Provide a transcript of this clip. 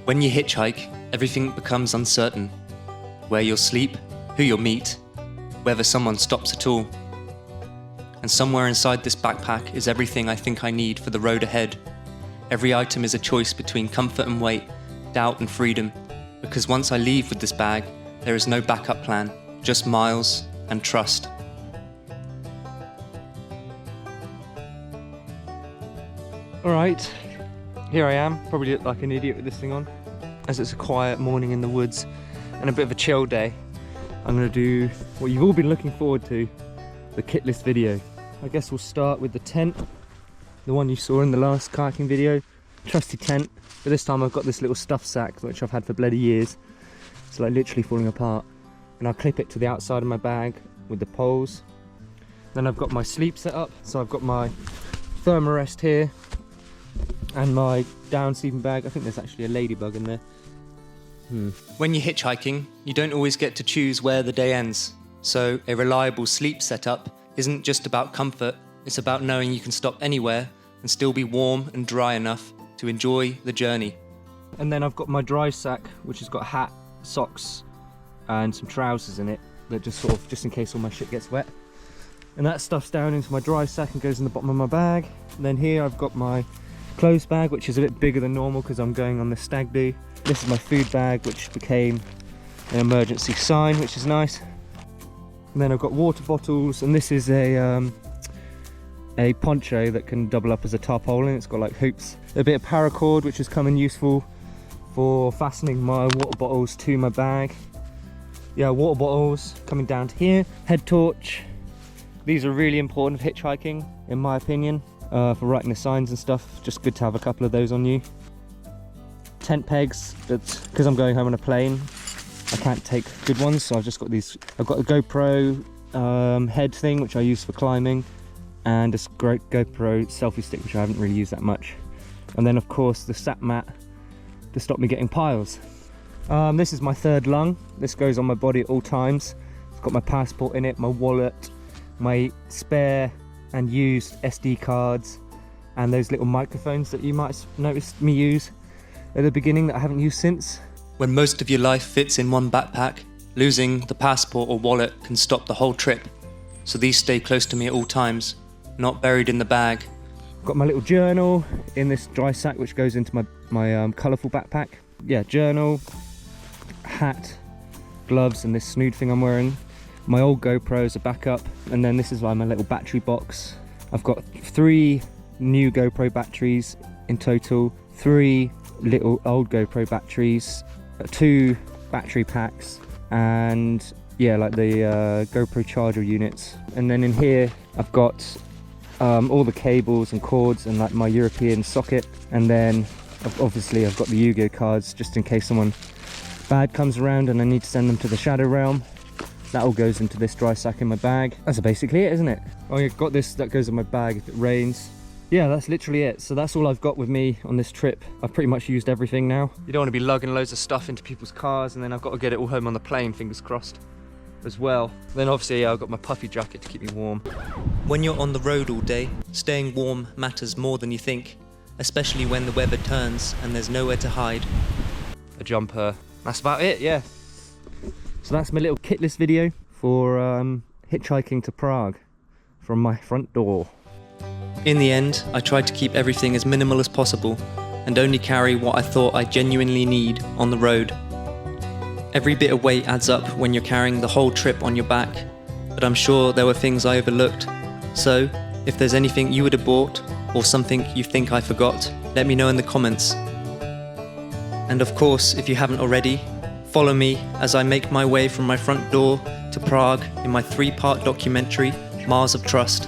When you hitchhike, everything becomes uncertain. Where you'll sleep, who you'll meet, whether someone stops at all. And somewhere inside this backpack is everything I think I need for the road ahead. Every item is a choice between comfort and weight, doubt and freedom, because once I leave with this bag, there is no backup plan, just miles and trust. Alright, here I am, probably look like an idiot with this thing on, as it's a quiet morning in the woods and a bit of a chill day. I'm going to do what you've all been looking forward to, the kit list video. I guess we'll start with the tent, the one you saw in the last kayaking video, trusty tent, but this time I've got this little stuff sack which I've had for bloody years. It's like literally falling apart, and I'll clip it to the outside of my bag with the poles. Then I've got my sleep set up, so I've got my thermarest here and my down sleeping bag. I think there's actually a ladybug in there. When you're hitchhiking, you don't always get to choose where the day ends. So a reliable sleep setup isn't just about comfort, it's about knowing you can stop anywhere and still be warm and dry enough to enjoy the journey. And then I've got my dry sack, which has got a hat, socks and some trousers in it, that just in case all my shit gets wet. And that stuff's down into my dry sack and goes in the bottom of my bag. And then here I've got my clothes bag, which is a bit bigger than normal because I'm going on this stag do. This is my food bag, which became an emergency sign, which is nice. And then I've got water bottles, and this is a poncho that can double up as a tarpaulin. It's got like hoops. A bit of paracord, which has come in useful for fastening my water bottles to my bag. Yeah, water bottles coming down to here. Head torch. These are really important for hitchhiking, in my opinion, for writing the signs and stuff. Just good to have a couple of those on you. Tent pegs, that's because I'm going home on a plane. I can't take good ones, so I've just got these. I've got a GoPro head thing, which I use for climbing, and this great GoPro selfie stick, which I haven't really used that much. And then of course the sat mat to stop me getting piles. This is my third lung. This goes on my body at all times. It's got my passport in it, my wallet, my spare and used SD cards, and those little microphones that you might have noticed me use at the beginning that I haven't used since. When most of your life fits in one backpack, losing the passport or wallet can stop the whole trip. So these stay close to me at all times, not buried in the bag. I've got my little journal in this dry sack, which goes into my colourful backpack. Yeah, journal, hat, gloves, and this snood thing I'm wearing. My old GoPro is a backup, and then this is like my little battery box. I've got 3 new GoPro batteries in total, 3 little old GoPro batteries, 2 battery packs, and yeah, like the GoPro charger units. And then in here I've got all the cables and cords and like my European socket, and then obviously I've got the Yu-Gi-Oh cards just in case someone bad comes around and I need to send them to the Shadow Realm. That all goes into this dry sack in my bag. That's basically it, isn't it? Oh, I've got this that goes in my bag if it rains. Yeah, that's literally it. So that's all I've got with me on this trip. I've pretty much used everything now. You don't want to be lugging loads of stuff into people's cars, and then I've got to get it all home on the plane, fingers crossed, as well. Then obviously, yeah, I've got my puffy jacket to keep me warm. When you're on the road all day, staying warm matters more than you think, especially when the weather turns and there's nowhere to hide. A jumper. That's about it, yeah. So that's my little kit list video for hitchhiking to Prague from my front door. In the end, I tried to keep everything as minimal as possible and only carry what I thought I genuinely need on the road. Every bit of weight adds up when you're carrying the whole trip on your back, but I'm sure there were things I overlooked. So, if there's anything you would have bought or something you think I forgot, let me know in the comments. And of course, if you haven't already, follow me as I make my way from my front door to Prague in my 3-part documentary, Miles of Trust.